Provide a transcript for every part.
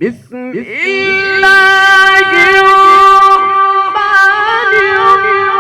بسم الله الرحمن الرحيم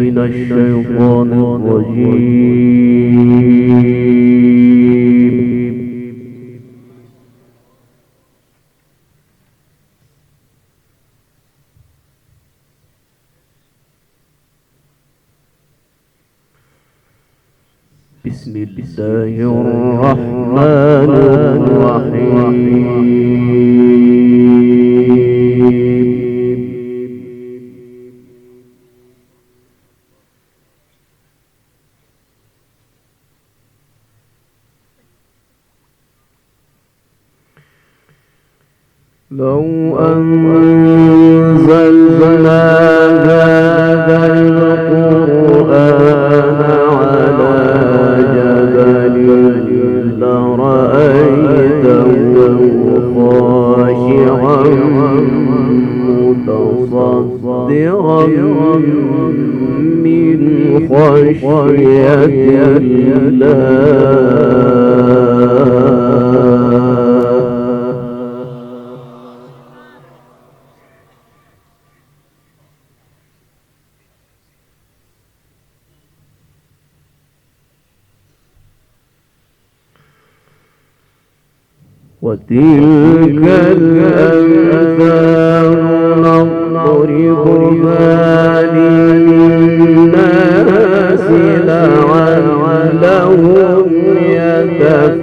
من الشيطان الرجيم. بسم الله الرحمن الرحيم. لو أنزلنا هذا القرآن على جبل لرأيته خاشعا متصدعا من خشية الله. وتلك الأمثال نضربها للناس لعلهم يتفكرون.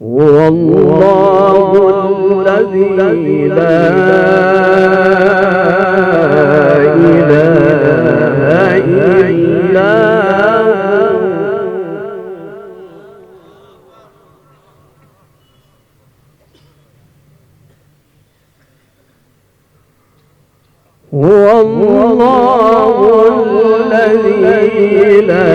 هو الله الذي لا إله إلا هو الله الذي لا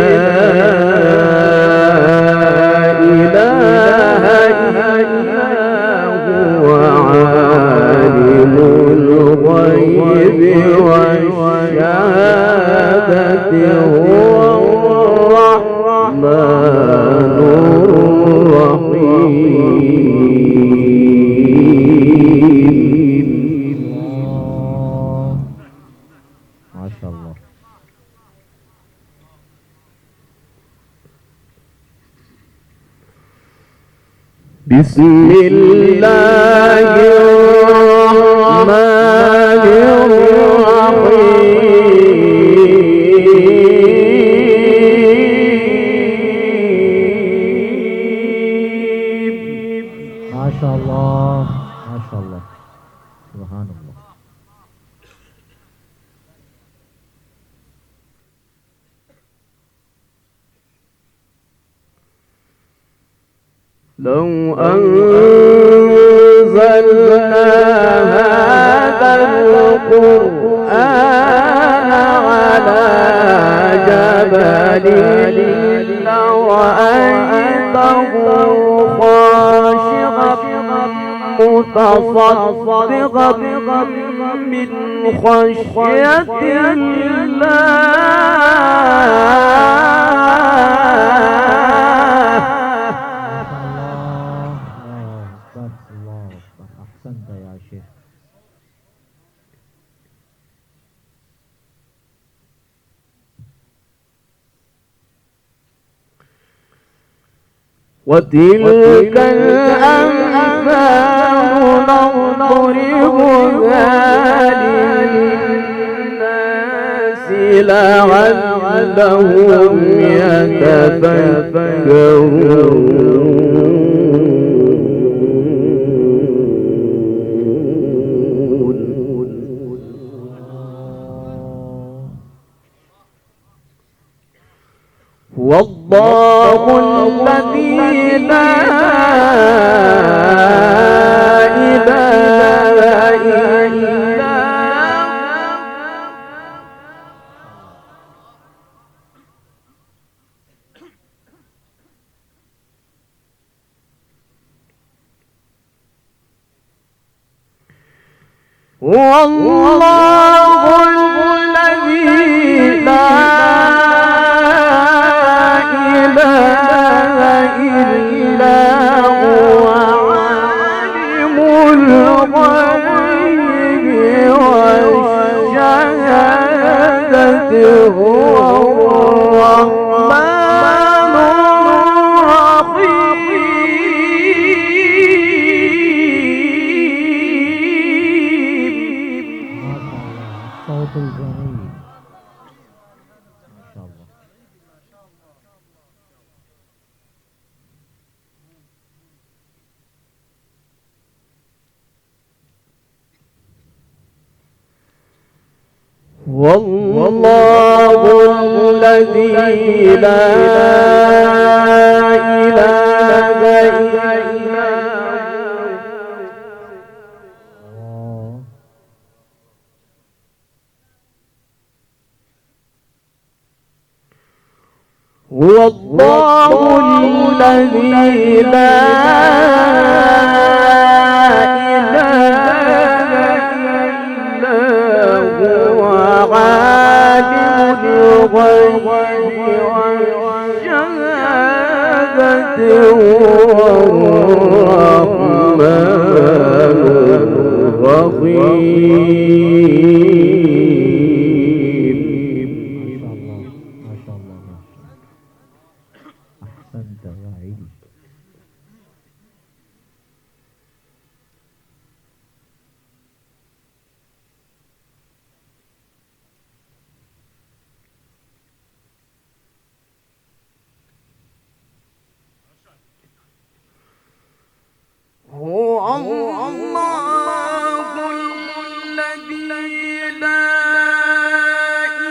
بسم الله الرحمن الرحيم. ما شاء الله ما شاء الله سبحان الله. لو أنزلنا هذا القرآن على جبل لرأيته خاشعا متصدعا من خشية الله. أحسنت يا شيخ. وتلك الأمثال نضربها لعلهم يتفكرون. والله الذي لا إله إلا هو الله الذي لا إله إلا هو عالم الغيب والشهادة هو الرحمن الرحيم. الصوت الجميل ما شاء الله. والله الذي لا إله إلا هو الله الذي لا عالم الغيب والشهادة هو الرحمن الرحيم. ما شاء الله أحسنت يا عيدي. هو الله الذي لا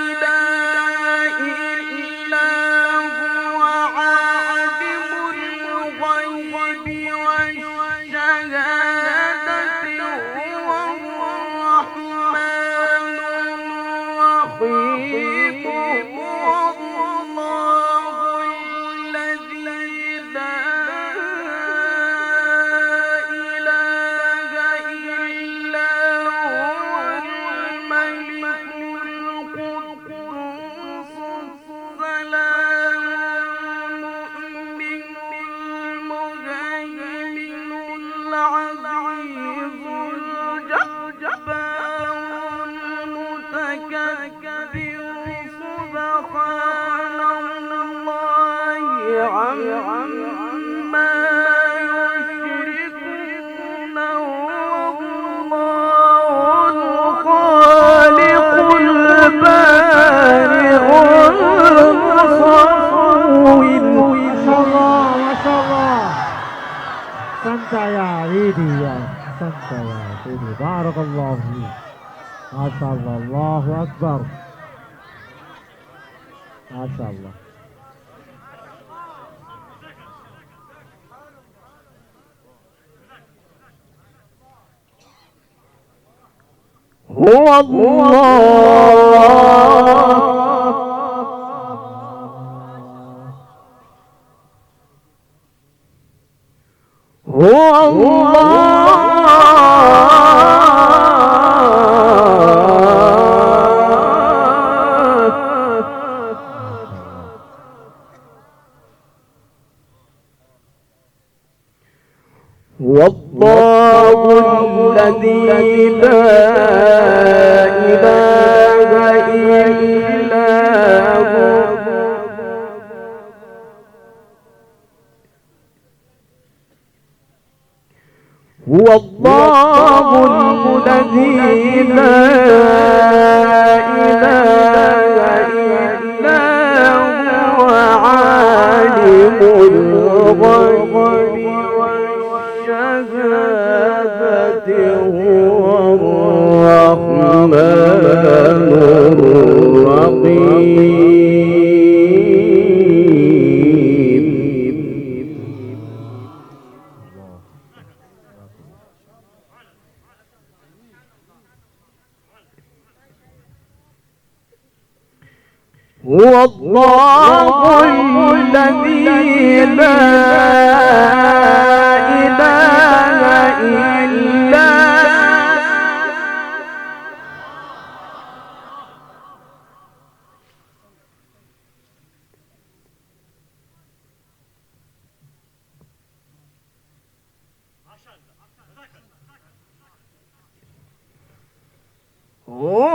إله إلا هو عالم الغيب والشهادة هو الرحمن الرحيم. هو الله الذي لا عما يشركون. والله الخالق البارئ المصور. ما شاء الله ما شاء الله. أحسنت يا عيدي أحسنت يا عيدي بارك الله فيك ما شاء الله. الله أكبر ما شاء الله. هو والله الذي لا إله إلا هو الله الذي لا إله والشهادة هو الرحمن هو الله الذي لا إله إلا هو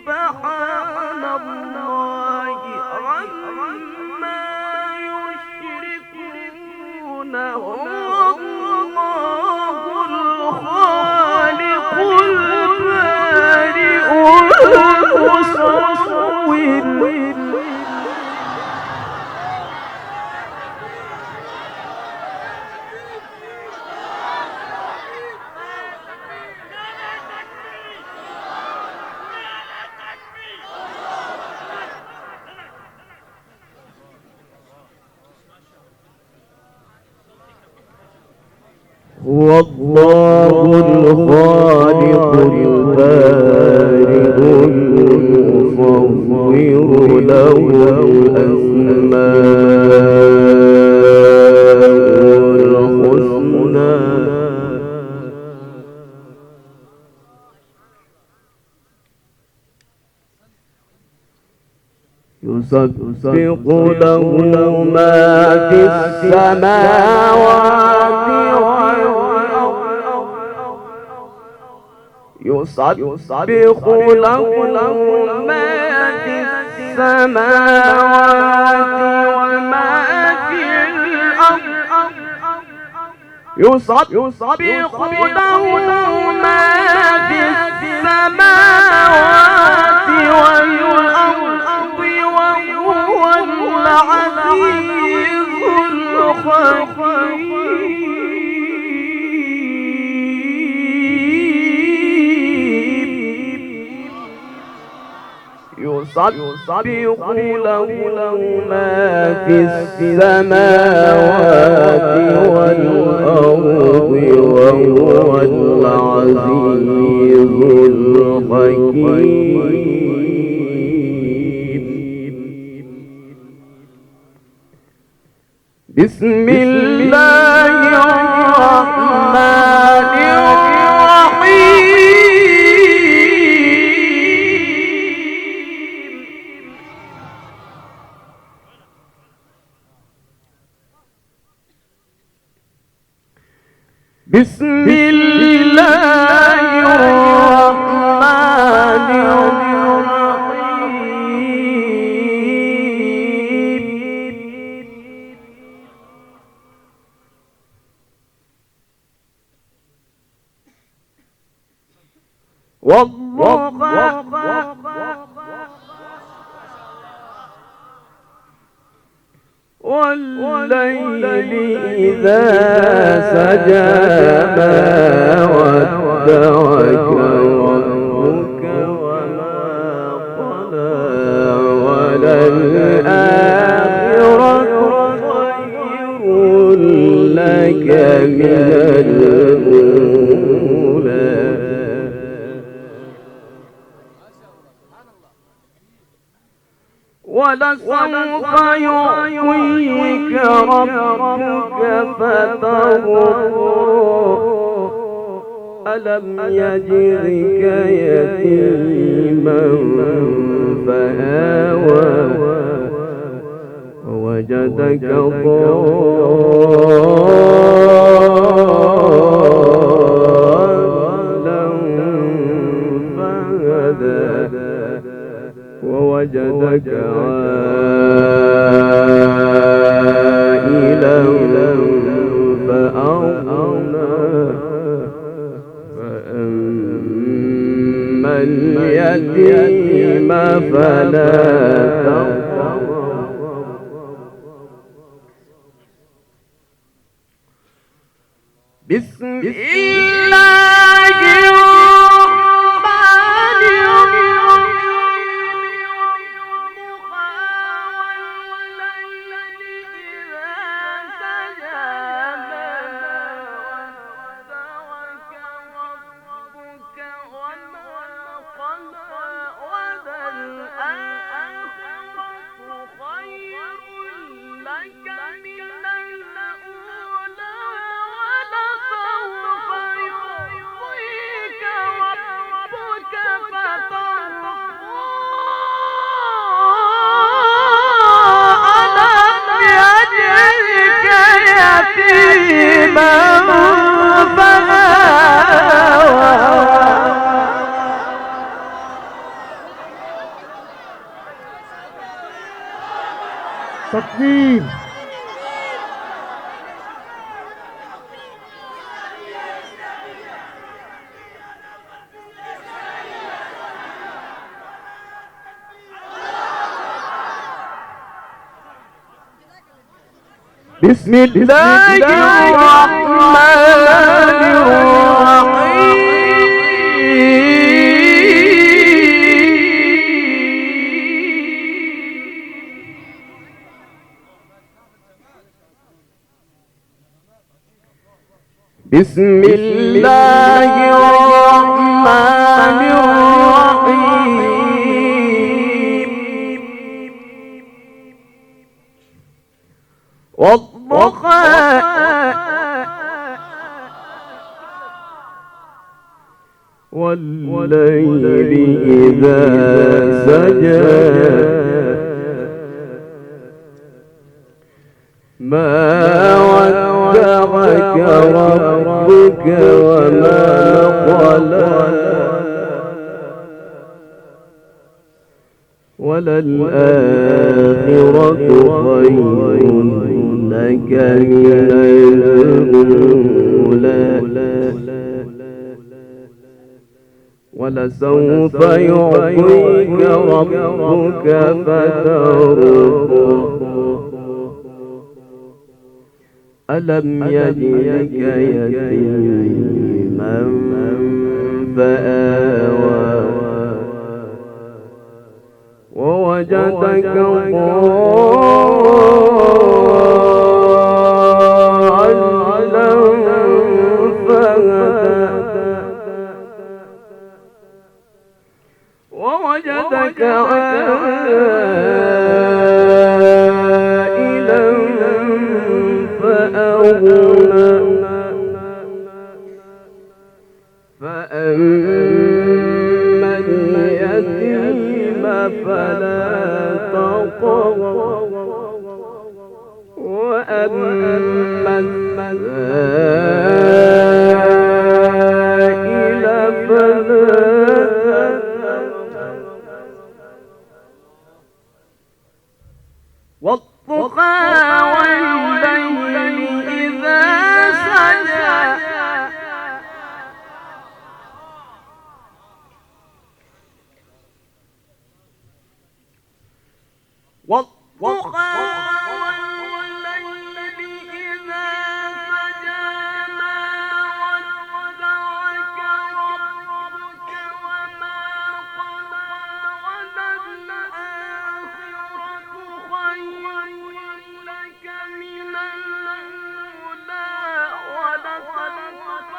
سبحان الله عما يشركون هو الله الخالق البارئ المصور هو الله الخالق البارئ المصور له الأسماء الحسنى يسبح له ما في السماوات يسبح له ما في السماوات وما في الأرض يسبح له ما في السماوات والأرض وهو العزيز الحكيم يسبح له ما في السماوات والأرض وهو العزيز الحكيم بسم الله الرحمن الرحيم بسم الله الرحمن الرحيم والليل إذا سجى ما ودعك ربك وما قلى وللآخرة خير لك من الأولى ولسوف يعطيك ربك فترضى ألم يجدك يتيما فآوى ووجدك ضالا فهدى ووجدك عائلا فأغنى فأما اليتيم فلا تقهر بسم الله الرحمن تكبير. بسم الله الرحمن الرحيم بسم الله الرحمن الرحيم والضحى والليل إذا سجى ما ودعك ربك وما قلى وللآخرة خير لك من الأولى ولسوف يعطيك ربك فترضى ألم يجدك يتيما فآوى ووجدك ضالا فهدى ووجدك عائلا فأغنى فأما اليتيم فلا تقهر وأما السائل فلا والضحى والليل إذا سجى والضحى والليل إذا سجى ما ودعك ربك وما قلى وللآخرة خير لك من الأولى ولسوف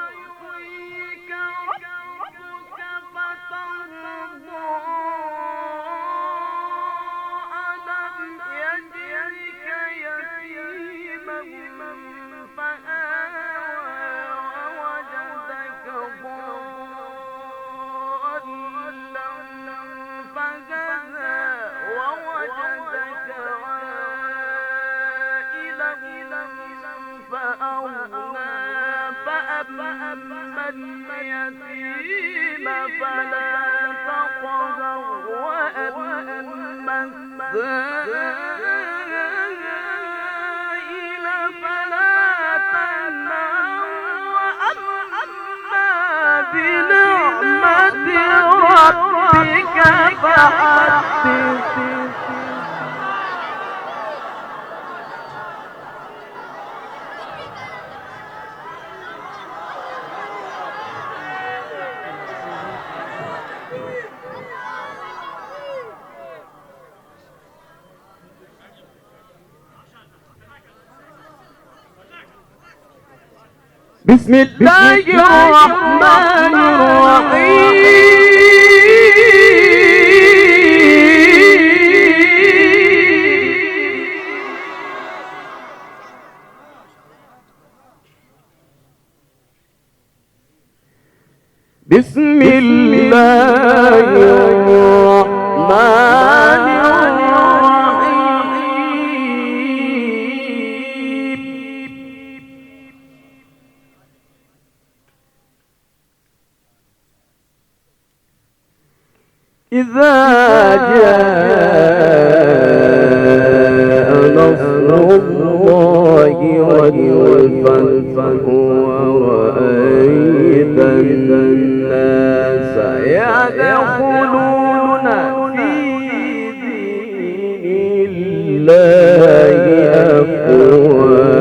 يعطيك ربك فترضى فأما اليتيم فلا تقهر وأما السائل فلا تنهر وأما بنعمة ربك فحدث. بسم الله الرحمن الرحيم. بسم الله الرحمن إذا جاء نصر الله والفتح ورأيت الناس يدخلون في دين الله أفواجا.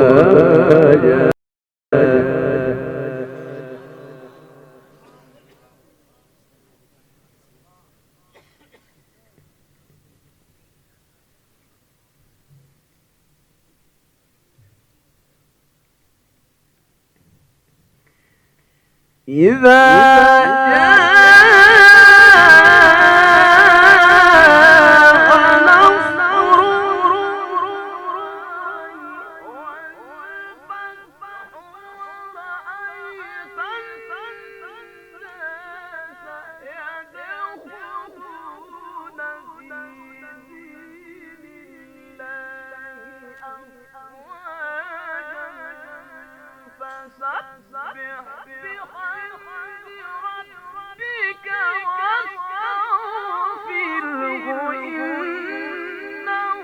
إذا جاء نصر والفتح ورأيت الناس يدخلون في دين الله أفواجا فسبح بحمد ربك واستغفره إنه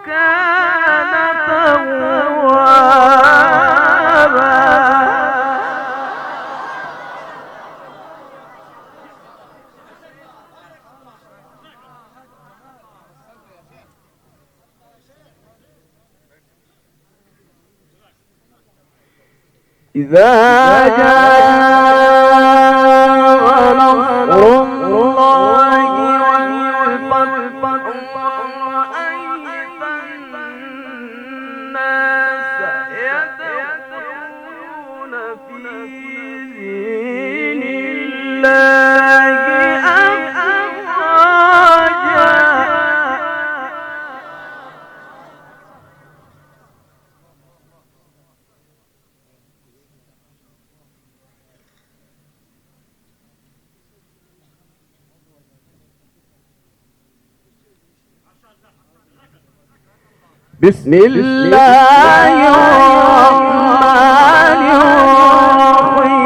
كان توابا. إذا جاء نصر الله والفتح ورأيت الناس يدخلون في دين الله أفواجا. بسم الله الرحمن الرحيم.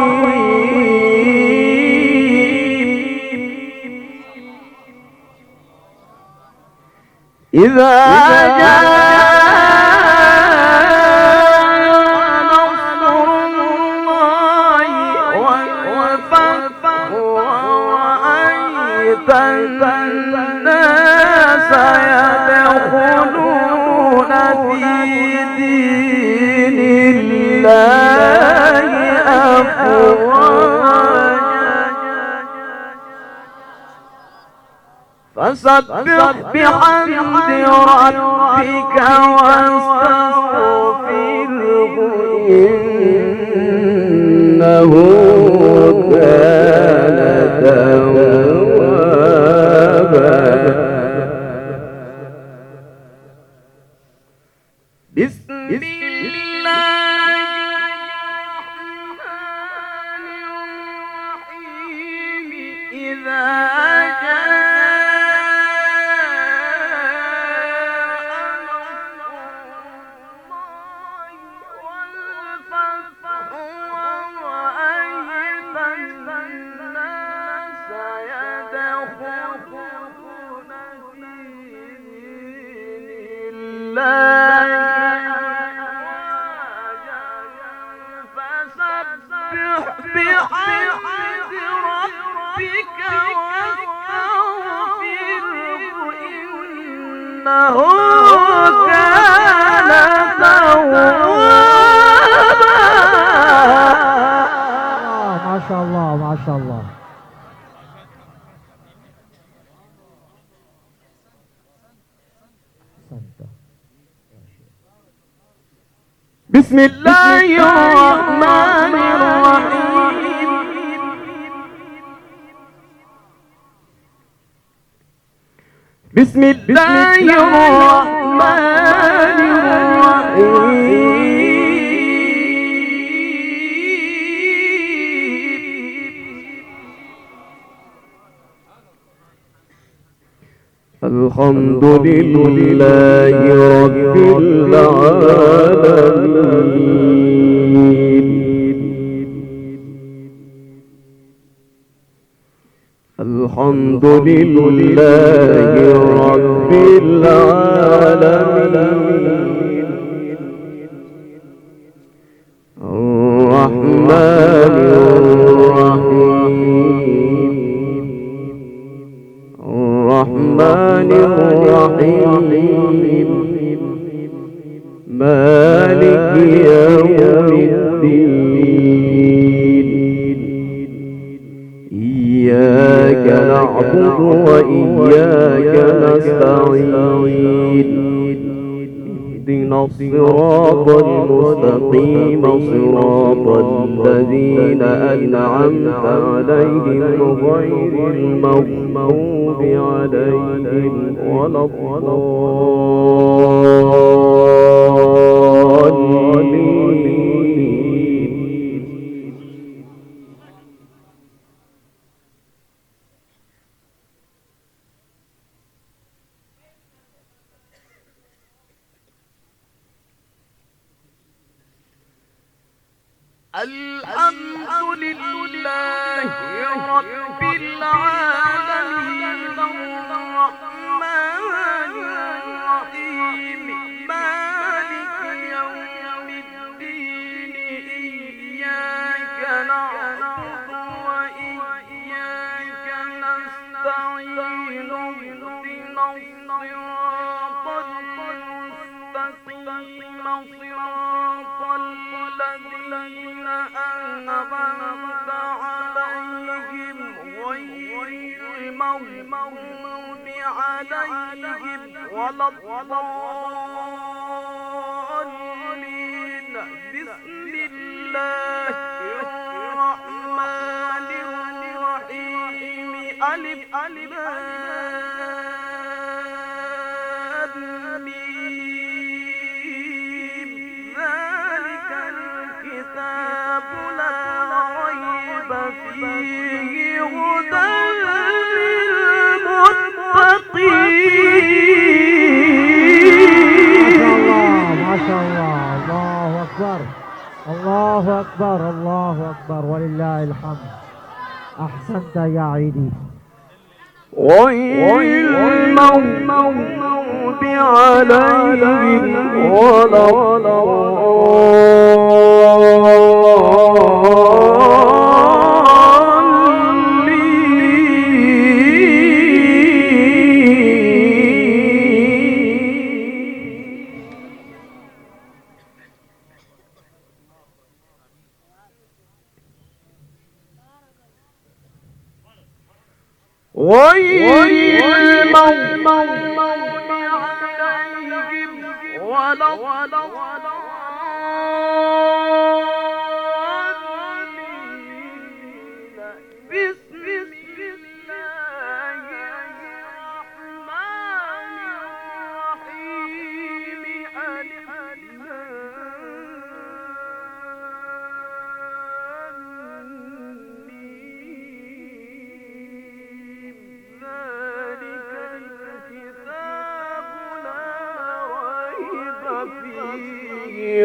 إذا جاء نصر الله والفتح ورأيت الناس يدخلون في دين الله أفواجا فسبح بحمد ربك واستغفره إنه كان توابا. بسم الله ما شاء الله. بسم الله الرحمن الرحيم. بسم الله الرحمن الرحيم. الحمد لله رب العالمين. الحمد لله رب العالمين. الرحمن الرحيم. الرحمن الرحيم. مالك يوم الدين. إياك نعبد وإياك نستعين. اهدنا الصراط المستقيم صراط الذين أنعمت عليهم غير المغضوب عليهم ولا الضالين. الحمد لله رب العالمين. الرحمن الرحيم. مالك يوم الدين. إياك نعبد وإياك نستعين. اهدنا الصراط المستقيم صراط الذين أنعمت عليهم غير المغضوب عليهم ولا الضالين. بسم الله الرحمن الرحيم. ألف ألف فيه هدى للمتقين. ما شاء الله. الله أكبر الله أكبر الله أكبر ولله الحمد. أحسنت يا عيدي. غير المغضوب عليهم ولا غير المغضوب عليهم ولا الضالين. بسم الله الرحمن الرحيم.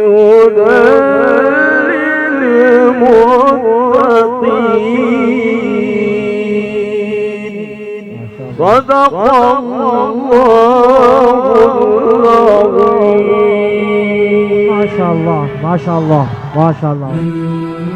هدى للمتقين. صدق الله العظيم. ما شاء الله ما شاء الله ما شاء الله